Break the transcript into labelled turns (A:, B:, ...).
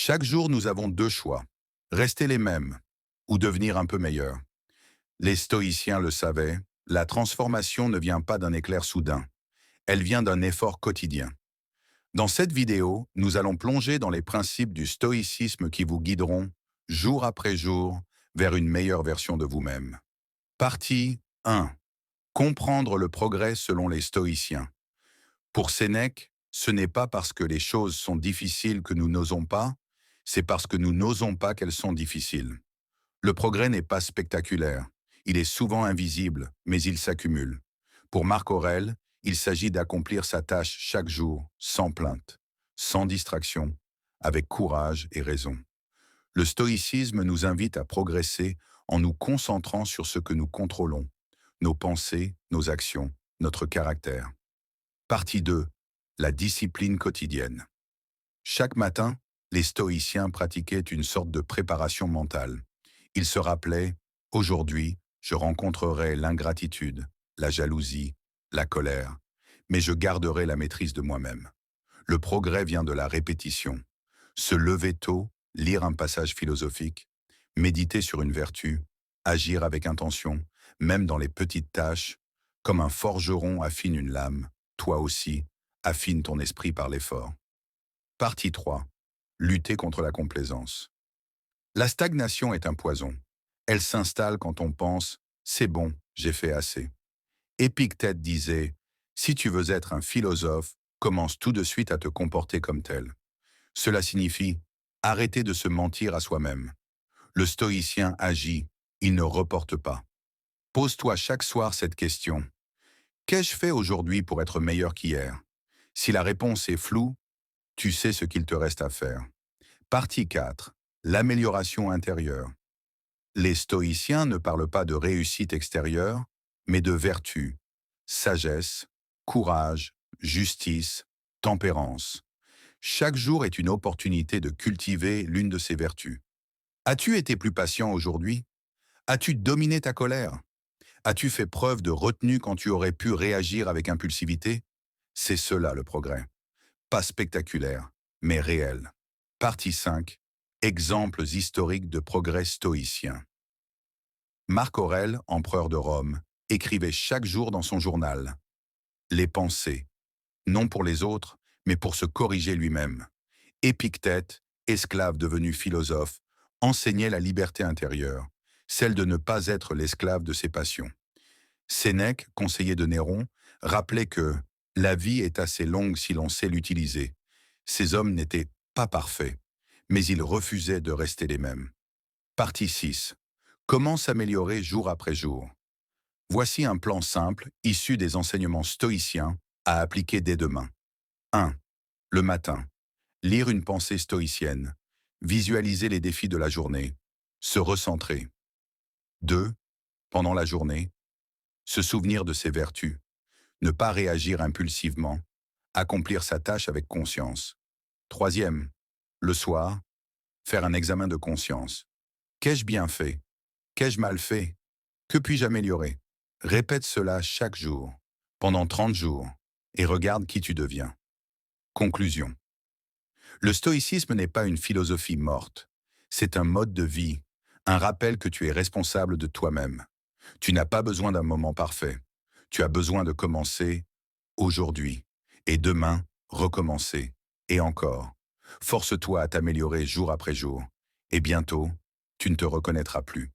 A: Chaque jour, nous avons deux choix. Rester les mêmes ou devenir un peu meilleurs. Les stoïciens le savaient, la transformation ne vient pas d'un éclair soudain. Elle vient d'un effort quotidien. Dans cette vidéo, nous allons plonger dans les principes du stoïcisme qui vous guideront, jour après jour, vers une meilleure version de vous-même. Partie 1. Comprendre le progrès selon les stoïciens. Pour Sénèque, ce n'est pas parce que les choses sont difficiles que nous n'osons pas, c'est parce que nous n'osons pas qu'elles sont difficiles. Le progrès n'est pas spectaculaire, il est souvent invisible, mais il s'accumule. Pour Marc Aurèle, il s'agit d'accomplir sa tâche chaque jour, sans plainte, sans distraction, avec courage et raison. Le stoïcisme nous invite à progresser en nous concentrant sur ce que nous contrôlons, nos pensées, nos actions, notre caractère. Partie 2. La discipline quotidienne. Chaque matin, les stoïciens pratiquaient une sorte de préparation mentale. Ils se rappelaient « Aujourd'hui, je rencontrerai l'ingratitude, la jalousie, la colère, mais je garderai la maîtrise de moi-même. » Le progrès vient de la répétition. Se lever tôt, lire un passage philosophique, méditer sur une vertu, agir avec intention, même dans les petites tâches, comme un forgeron affine une lame, toi aussi, affine ton esprit par l'effort. Partie 3. Lutter contre la complaisance. La stagnation est un poison. Elle s'installe quand on pense « c'est bon, j'ai fait assez ». Épictète disait « si tu veux être un philosophe, commence tout de suite à te comporter comme tel ». Cela signifie arrêter de se mentir à soi-même. Le stoïcien agit, il ne reporte pas. Pose-toi chaque soir cette question. Qu'ai-je fait aujourd'hui pour être meilleur qu'hier? Si la réponse est floue, tu sais ce qu'il te reste à faire. Partie 4. L'amélioration intérieure. Les stoïciens ne parlent pas de réussite extérieure, mais de vertu, sagesse, courage, justice, tempérance. Chaque jour est une opportunité de cultiver l'une de ces vertus. As-tu été plus patient aujourd'hui? As-tu dominé ta colère? As-tu fait preuve de retenue quand tu aurais pu réagir avec impulsivité? C'est cela le progrès. Pas spectaculaire, mais réel. Partie 5. Exemples historiques de progrès stoïcien. Marc Aurèle, empereur de Rome, écrivait chaque jour dans son journal « Les pensées, non pour les autres, mais pour se corriger lui-même ». Épictète, esclave devenu philosophe, enseignait la liberté intérieure, celle de ne pas être l'esclave de ses passions. Sénèque, conseiller de Néron, rappelait que « la vie est assez longue si l'on sait l'utiliser ». Ces hommes n'étaient pas parfaits, mais ils refusaient de rester les mêmes. Partie 6. Comment s'améliorer jour après jour? Voici un plan simple, issu des enseignements stoïciens, à appliquer dès demain. 1. Le matin. Lire une pensée stoïcienne. Visualiser les défis de la journée. Se recentrer. 2. Pendant la journée. Se souvenir de ses vertus. Ne pas réagir impulsivement. Accomplir sa tâche avec conscience. 3. Le soir. Faire un examen de conscience. Qu'ai-je bien fait? Qu'ai-je mal fait? Que puis-je améliorer? Répète cela chaque jour, pendant 30 jours, et regarde qui tu deviens. Conclusion. Le stoïcisme n'est pas une philosophie morte. C'est un mode de vie, un rappel que tu es responsable de toi-même. Tu n'as pas besoin d'un moment parfait. Tu as besoin de commencer aujourd'hui, et demain, recommencer, et encore. Force-toi à t'améliorer jour après jour, et bientôt, tu ne te reconnaîtras plus.